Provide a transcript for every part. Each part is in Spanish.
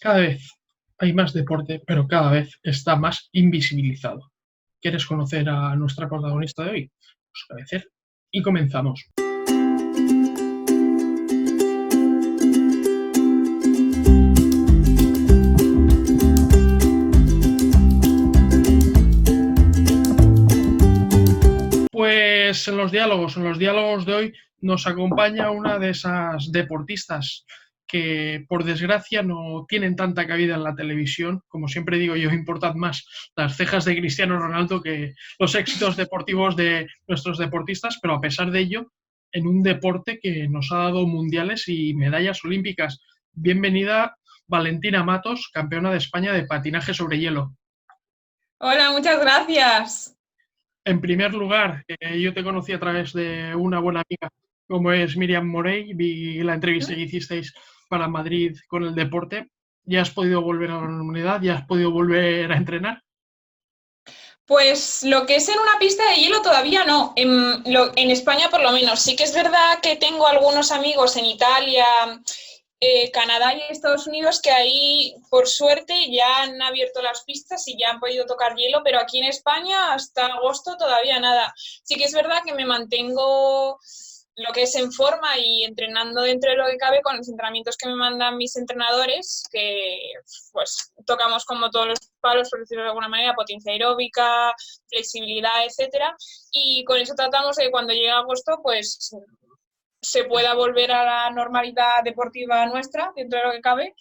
Cada vez hay más deporte, pero cada vez está más invisibilizado. ¿Quieres conocer a nuestra protagonista de hoy? Pues agradecer y comenzamos. Pues en los diálogos de hoy nos acompaña una de esas deportistas que por desgracia no tienen tanta cabida en la televisión. Como siempre digo yo, importan más las cejas de Cristiano Ronaldo que los éxitos deportivos de nuestros deportistas, pero a pesar de ello, en un deporte que nos ha dado mundiales y medallas olímpicas. Bienvenida Valentina Matos, campeona de España de patinaje sobre hielo. Hola, muchas gracias. En primer lugar, yo te conocí a través de una buena amiga como es Miriam Morey, vi la entrevista que hicisteis para Madrid con el deporte. ¿Ya has podido volver a la normalidad? ¿Ya has podido volver a entrenar? Pues lo que es en una pista de hielo todavía no. En España por lo menos. Sí que es verdad que tengo algunos amigos en Italia, Canadá y Estados Unidos que ahí, por suerte, ya han abierto las pistas y ya han podido tocar hielo, pero aquí en España hasta agosto todavía nada. Sí que es verdad que me mantengo lo que es en forma y entrenando dentro de lo que cabe con los entrenamientos que me mandan mis entrenadores, que pues tocamos como todos los palos, por decirlo de alguna manera, potencia aeróbica, flexibilidad, etcétera, y con eso tratamos de que cuando llegue agosto, pues se pueda volver a la normalidad deportiva nuestra, dentro de lo que cabe,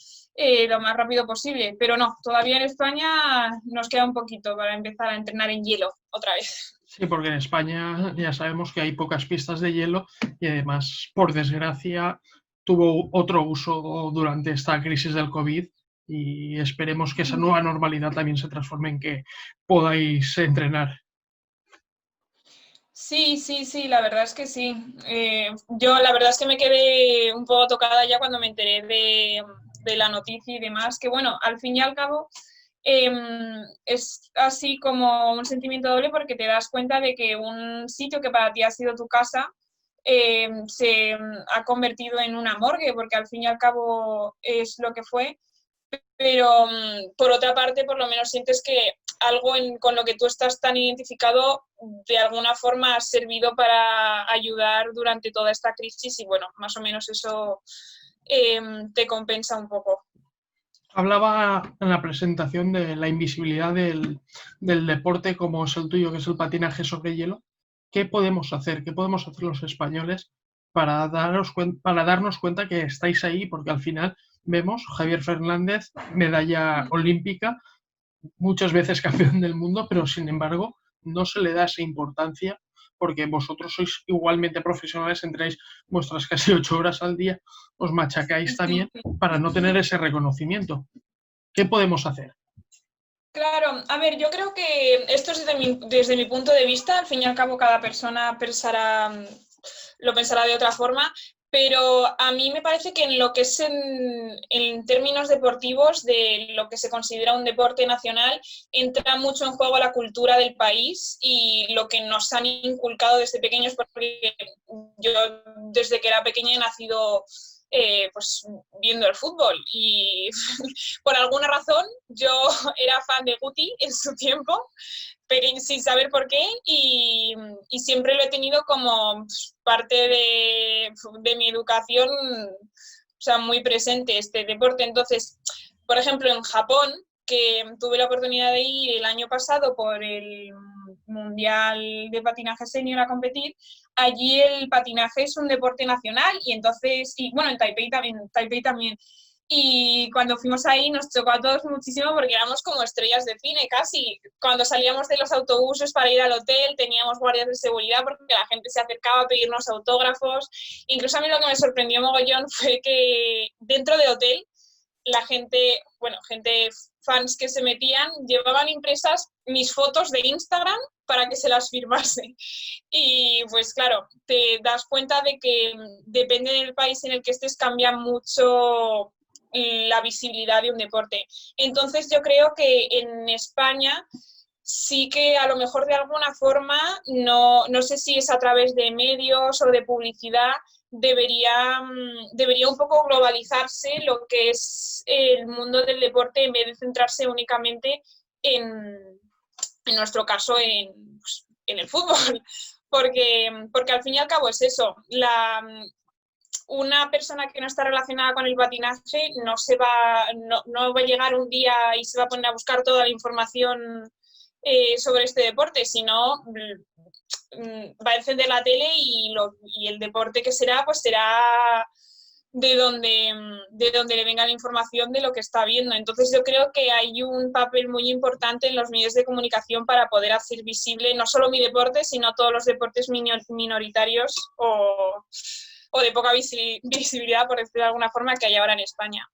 lo más rápido posible. Pero no, todavía en España nos queda un poquito para empezar a entrenar en hielo otra vez. Sí, porque en España ya sabemos que hay pocas pistas de hielo y además, por desgracia, tuvo otro uso durante esta crisis del COVID y esperemos que esa nueva normalidad también se transforme en que podáis entrenar. Sí, sí, sí, la verdad es que sí. Yo la verdad es que me quedé un poco tocada ya cuando me enteré de la noticia y demás, que bueno, al fin y al cabo eh, es así como un sentimiento doble porque te das cuenta de que un sitio que para ti ha sido tu casa se ha convertido en una morgue, porque al fin y al cabo es lo que fue, pero por otra parte, por lo menos sientes que algo con lo que tú estás tan identificado de alguna forma ha servido para ayudar durante toda esta crisis y bueno, más o menos eso te compensa un poco. Hablaba en la presentación de la invisibilidad del deporte como es el tuyo, que es el patinaje sobre hielo. ¿Qué podemos hacer? ¿Qué podemos hacer los españoles para darnos cuenta que estáis ahí? Porque al final vemos Javier Fernández, medalla olímpica, muchas veces campeón del mundo, pero sin embargo no se le da esa importancia porque vosotros sois igualmente profesionales, entráis vuestras casi 8 horas al día, os machacáis Sí. también para no tener ese reconocimiento. ¿Qué podemos hacer? Claro, a ver, yo creo que esto es desde mi punto de vista, al fin y al cabo cada persona lo pensará de otra forma, pero a mí me parece que en lo que es en términos deportivos, de lo que se considera un deporte nacional, entra mucho en juego la cultura del país y lo que nos han inculcado desde pequeños, porque yo desde que era pequeña he nacido pues viendo el fútbol y por alguna razón yo era fan de Guti en su tiempo, pero sin saber por qué, y siempre lo he tenido como parte de mi educación, o sea, muy presente este deporte. Entonces, por ejemplo, en Japón, que tuve la oportunidad de ir el año pasado por el Mundial de Patinaje Senior a competir, allí el patinaje es un deporte nacional y entonces, y bueno, en Taipei también, y cuando fuimos ahí nos chocó a todos muchísimo porque éramos como estrellas de cine casi. Cuando salíamos de los autobuses para ir al hotel teníamos guardias de seguridad porque la gente se acercaba a pedirnos autógrafos. Incluso a mí lo que me sorprendió mogollón fue que dentro del hotel la gente, bueno, gente fans que se metían, llevaban impresas mis fotos de Instagram para que se las firmase. Y pues claro, te das cuenta de que depende del país en el que estés, cambia mucho la visibilidad de un deporte. Entonces yo creo que en España sí que a lo mejor de alguna forma, no sé si es a través de medios o de publicidad, debería un poco globalizarse lo que es el mundo del deporte en vez de centrarse únicamente en nuestro caso, pues, en el fútbol. Porque al fin y al cabo es eso, una persona que no está relacionada con el patinaje no va a llegar un día y se va a poner a buscar toda la información sobre este deporte, sino va a encender la tele y el deporte que será, pues será de donde le venga la información de lo que está viendo. Entonces yo creo que hay un papel muy importante en los medios de comunicación para poder hacer visible no solo mi deporte, sino todos los deportes minoritarios o de poca visibilidad, por decirlo de alguna forma, que hay ahora en España.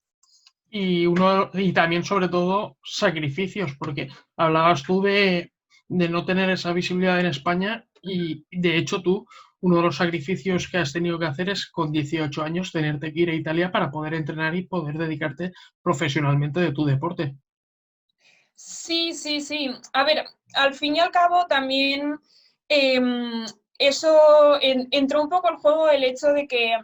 Y también, sobre todo, sacrificios, porque hablabas tú de no tener esa visibilidad en España y, de hecho, tú, uno de los sacrificios que has tenido que hacer es, con 18 años, tenerte que ir a Italia para poder entrenar y poder dedicarte profesionalmente de tu deporte. Sí, sí, sí. A ver, al fin y al cabo también eso entró un poco al juego el hecho de que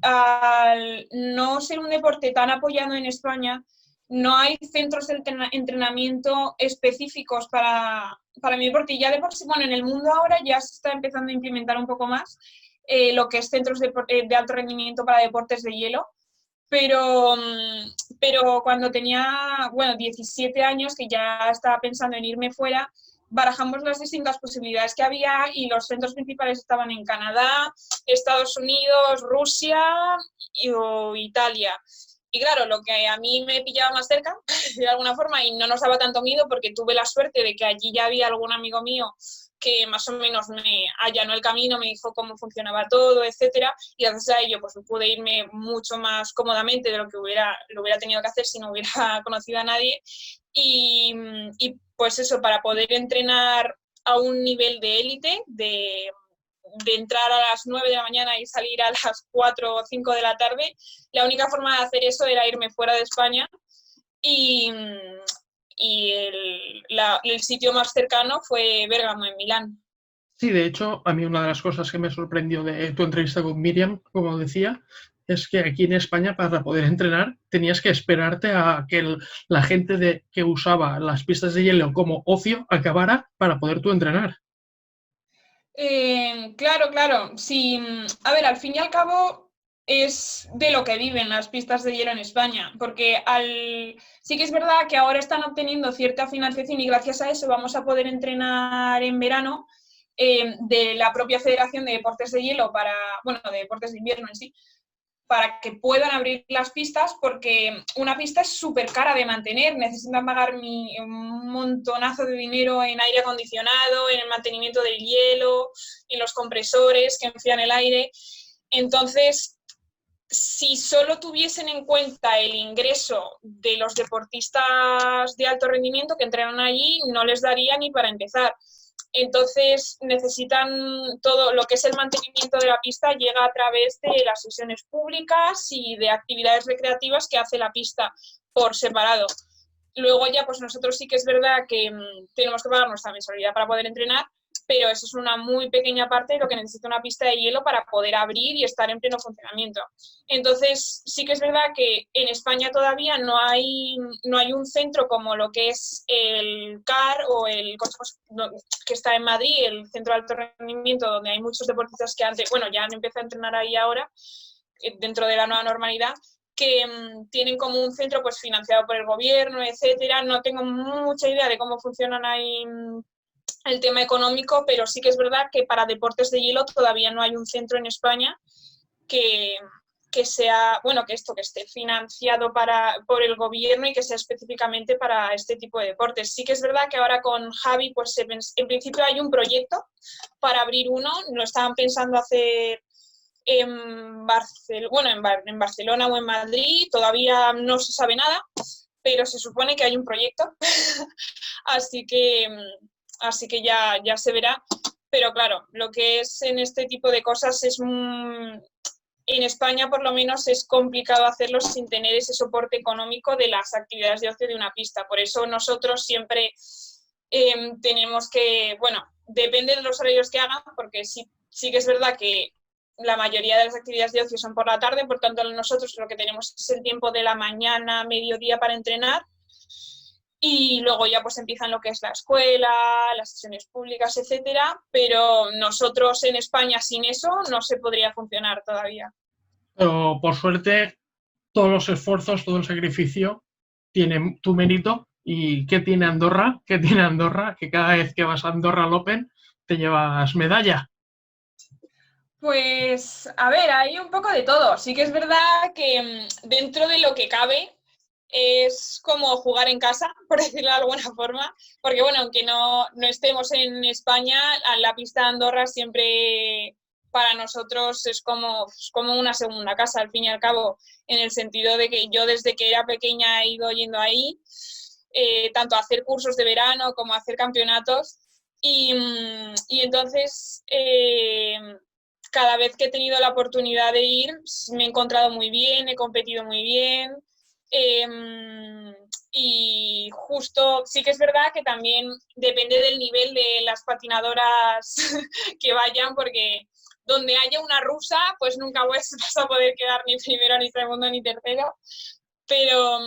al no ser un deporte tan apoyado en España, no hay centros de entrenamiento específicos para mi deporte. Y ya de por sí, bueno, en el mundo ahora ya se está empezando a implementar un poco más lo que es centros de alto rendimiento para deportes de hielo. Pero, pero cuando tenía, bueno, 17 años, que ya estaba pensando en irme fuera, barajamos las distintas posibilidades que había y los centros principales estaban en Canadá, Estados Unidos, Rusia o Italia. Y claro, lo que a mí me pillaba más cerca, de alguna forma, y no nos daba tanto miedo porque tuve la suerte de que allí ya había algún amigo mío que más o menos me allanó el camino, me dijo cómo funcionaba todo, etcétera, y gracias a ello pues pude irme mucho más cómodamente de lo que lo hubiera tenido que hacer si no hubiera conocido a nadie. Y pues eso, para poder entrenar a un nivel de élite, de entrar a las 9 de la mañana y salir a las 4 o 5 de la tarde, la única forma de hacer eso era irme fuera de España y, y el sitio más cercano fue Bérgamo, en Milán. Sí, de hecho, a mí una de las cosas que me sorprendió de tu entrevista con Miriam, como decía, es que aquí en España para poder entrenar tenías que esperarte a que la gente que usaba las pistas de hielo como ocio acabara para poder tú entrenar. Claro, claro. Sí, a ver, al fin y al cabo es de lo que viven las pistas de hielo en España, porque sí que es verdad que ahora están obteniendo cierta financiación y gracias a eso vamos a poder entrenar en verano de la propia Federación de Deportes de Hielo bueno, de deportes de invierno en sí, para que puedan abrir las pistas, porque una pista es súper cara de mantener, necesitan pagar un montonazo de dinero en aire acondicionado, en el mantenimiento del hielo, en los compresores que enfrían el aire. Entonces, si solo tuviesen en cuenta el ingreso de los deportistas de alto rendimiento que entrenan allí, no les daría ni para empezar. Entonces necesitan todo lo que es el mantenimiento de la pista, llega a través de las sesiones públicas y de actividades recreativas que hace la pista por separado. Luego ya pues nosotros sí que es verdad que tenemos que pagar nuestra mensualidad para poder entrenar, pero eso es una muy pequeña parte de lo que necesita una pista de hielo para poder abrir y estar en pleno funcionamiento. Entonces, sí que es verdad que en España todavía no hay un centro como lo que es el CAR o el que está en Madrid, el Centro de Alto Rendimiento, donde hay muchos deportistas que antes, bueno, ya han empezado a entrenar ahí ahora, dentro de la nueva normalidad, que tienen como un centro pues financiado por el gobierno, etcétera. No tengo mucha idea de cómo funcionan ahí el tema económico, pero sí que es verdad que para deportes de hielo todavía no hay un centro en España que sea, bueno, que esté financiado por el gobierno y que sea específicamente para este tipo de deportes. Sí que es verdad que ahora con Javi, pues en principio hay un proyecto para abrir uno, lo estaban pensando hacer en Barcelona o en Madrid, todavía no se sabe nada, pero se supone que hay un proyecto, así que ya se verá. Pero claro, lo que es en este tipo de cosas en España por lo menos es complicado hacerlo sin tener ese soporte económico de las actividades de ocio de una pista. Por eso nosotros siempre tenemos que, bueno, depende de los horarios que hagan, porque sí que es verdad que la mayoría de las actividades de ocio son por la tarde, por tanto nosotros lo que tenemos es el tiempo de la mañana, mediodía para entrenar, y luego ya pues empiezan lo que es la escuela, las sesiones públicas, etcétera, pero nosotros en España sin eso no se podría funcionar todavía. Pero por suerte, todos los esfuerzos, todo el sacrificio tiene tu mérito. ¿Y qué tiene Andorra? ¿Qué tiene Andorra? Que cada vez que vas a Andorra al Open te llevas medalla. Pues, a ver, hay un poco de todo. Sí que es verdad que dentro de lo que cabe es como jugar en casa, por decirlo de alguna forma, porque bueno, aunque no estemos en España, la pista de Andorra siempre para nosotros es como una segunda casa, al fin y al cabo, en el sentido de que yo desde que era pequeña he ido yendo ahí, tanto a hacer cursos de verano como a hacer campeonatos, y entonces cada vez que he tenido la oportunidad de ir me he encontrado muy bien, he competido muy bien. Y justo, sí que es verdad que también depende del nivel de las patinadoras que vayan, porque donde haya una rusa, pues nunca vas a poder quedar ni primero, ni segundo, ni tercero. Pero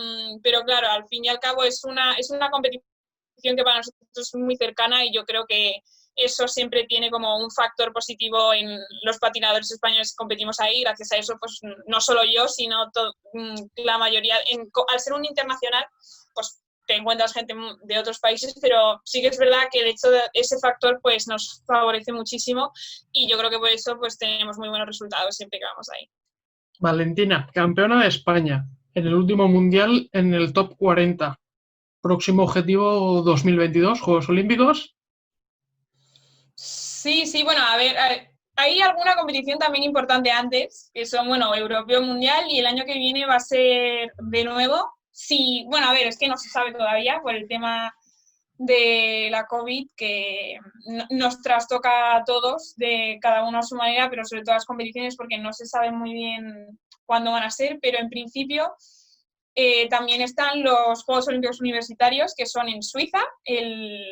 claro, al fin y al cabo es una competición que para nosotros es muy cercana, y yo creo que eso siempre tiene como un factor positivo en los patinadores españoles que competimos ahí. Gracias a eso, pues no solo yo, sino la mayoría, al ser un internacional, pues te encuentras gente de otros países, pero sí que es verdad que el hecho de ese factor pues nos favorece muchísimo, y yo creo que por eso pues tenemos muy buenos resultados siempre que vamos ahí. Valentina, campeona de España en el último mundial en el top 40. Próximo objetivo 2022, Juegos Olímpicos. Sí, bueno, a ver, hay alguna competición también importante antes, que son, bueno, Europeo, Mundial, y el año que viene va a ser de nuevo. Sí, bueno, a ver, es que no se sabe todavía por el tema de la COVID, que nos trastoca a todos, de cada uno a su manera, pero sobre todo las competiciones, porque no se sabe muy bien cuándo van a ser, pero en principio también están los Juegos Olímpicos Universitarios, que son en Suiza, en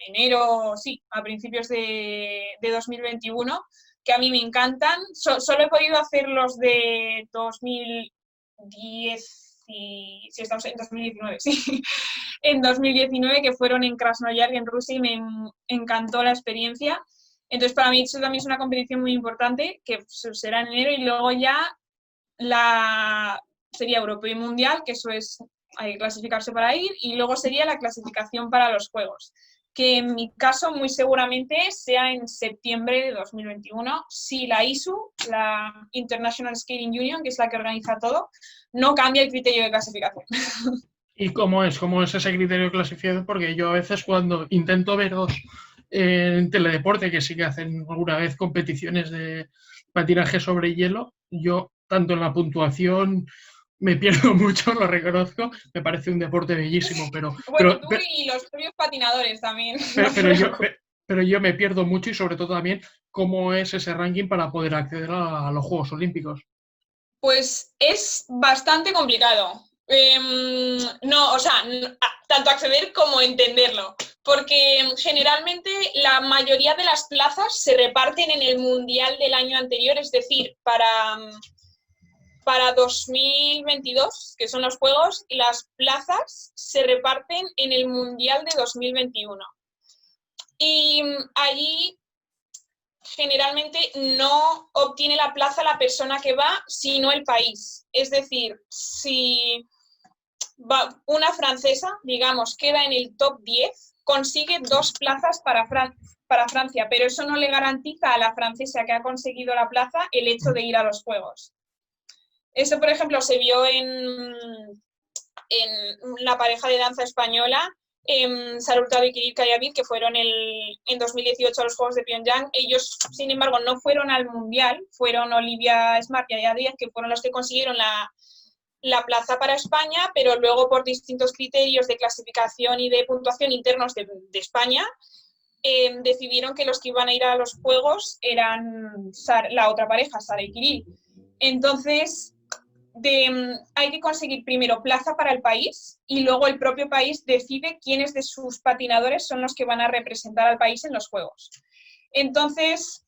enero, sí, a principios de 2021, que a mí me encantan. Solo he podido hacer los de 2010, si estamos en 2019, sí, en 2019, que fueron en Krasnoyarsk, en Rusia, y me encantó la experiencia. Entonces, para mí eso también es una competición muy importante, que será en enero, y luego ya sería Europeo y Mundial, que eso es, hay que clasificarse para ir, y luego sería la clasificación para los Juegos, que en mi caso muy seguramente sea en septiembre de 2021, si la ISU, la International Skating Union, que es la que organiza todo, no cambia el criterio de clasificación. ¿Y cómo es? ¿Cómo es ese criterio de clasificación? Porque yo a veces cuando intento veros en teledeporte, que sí que hacen alguna vez competiciones de patinaje sobre hielo, yo tanto en la puntuación me pierdo mucho, lo reconozco, me parece un deporte bellísimo, Bueno, tú y los propios patinadores también, no te pero, yo, preocupes. pero yo me pierdo mucho, y sobre todo también cómo es ese ranking para poder acceder a los Juegos Olímpicos. Pues es bastante complicado. No, o sea, tanto acceder como entenderlo, porque generalmente la mayoría de las plazas se reparten en el mundial del año anterior, es decir, para 2022, que son los Juegos, las plazas se reparten en el mundial de 2021. Y allí generalmente no obtiene la plaza la persona que va, sino el país. Es decir, si va una francesa, digamos, queda en el top 10, consigue 2 plazas para Francia, pero eso no le garantiza a la francesa que ha conseguido la plaza el hecho de ir a los Juegos. Eso, por ejemplo, se vio en la pareja de danza española, Sara Hurtado y Kirill Kayavid, que fueron en 2018 a los Juegos de Pyongyang. Ellos, sin embargo, no fueron al Mundial, fueron Olivia Smart y Aya Díaz, que fueron los que consiguieron la plaza para España, pero luego por distintos criterios de clasificación y de puntuación internos de España, decidieron que los que iban a ir a los Juegos eran la otra pareja, Sara y Kirill. Entonces, hay que conseguir primero plaza para el país y luego el propio país decide quiénes de sus patinadores son los que van a representar al país en los Juegos. Entonces,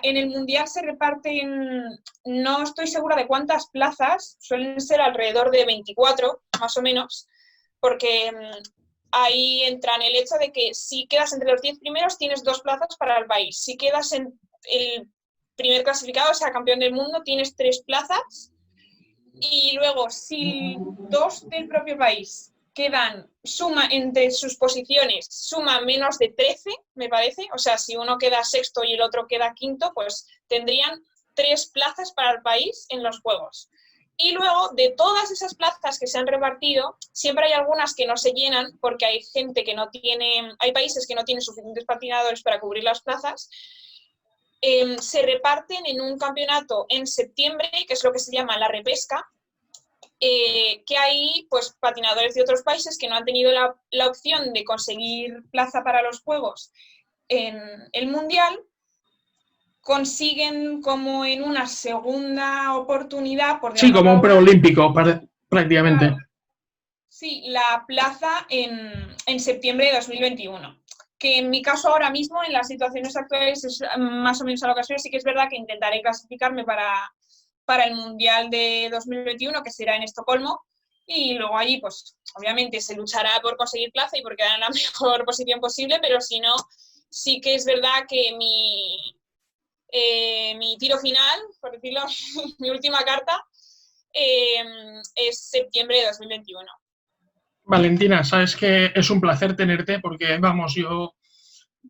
en el Mundial se reparten, no estoy segura de cuántas plazas, suelen ser alrededor de 24, más o menos, porque ahí entra en el hecho de que si quedas entre los 10 primeros tienes 2 plazas para el país. Si quedas en el primer clasificado, o sea, campeón del mundo, tienes 3 plazas. Y luego, si 2 del propio país quedan, suma entre sus posiciones, suma menos de 13, me parece, o sea, si uno queda sexto y el otro queda quinto, pues tendrían 3 plazas para el país en los Juegos. Y luego, de todas esas plazas que se han repartido, siempre hay algunas que no se llenan porque hay gente que no tiene, hay países que no tienen suficientes patinadores para cubrir las plazas. Se reparten en un campeonato en septiembre, que es lo que se llama la repesca, que hay pues, patinadores de otros países que no han tenido la opción de conseguir plaza para los Juegos en el Mundial, consiguen como en una segunda oportunidad, por Sí, como un preolímpico, prácticamente. Claro, sí, la plaza en septiembre de 2021. Que en mi caso ahora mismo, en las situaciones actuales, es más o menos a lo que soy, sí que es verdad que intentaré clasificarme para el Mundial de 2021, que será en Estocolmo, y luego allí, pues, obviamente se luchará por conseguir plaza y por quedar en la mejor posición posible, pero si no, sí que es verdad que mi tiro final, por decirlo, mi última carta, es septiembre de 2021. Valentina, sabes que es un placer tenerte porque, vamos, yo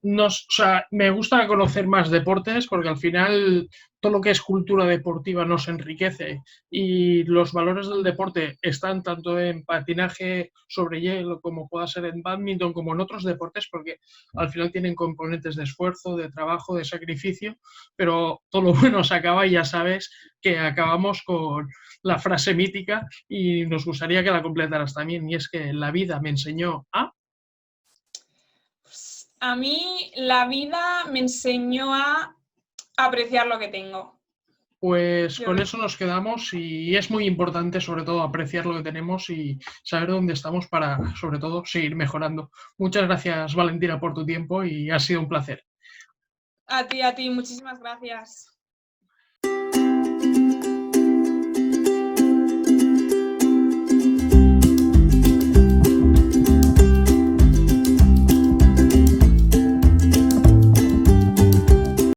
o sea, me gusta conocer más deportes porque al final todo lo que es cultura deportiva nos enriquece y los valores del deporte están tanto en patinaje sobre hielo como pueda ser en bádminton como en otros deportes porque al final tienen componentes de esfuerzo, de trabajo, de sacrificio, pero todo lo bueno se acaba y ya sabes que acabamos con la frase mítica y nos gustaría que la completaras también y es que la vida me enseñó a... A mí la vida me enseñó a apreciar lo que tengo. Pues con eso nos quedamos y es muy importante sobre todo apreciar lo que tenemos y saber dónde estamos para sobre todo seguir mejorando. Muchas gracias Valentina por tu tiempo y ha sido un placer. A ti, muchísimas gracias.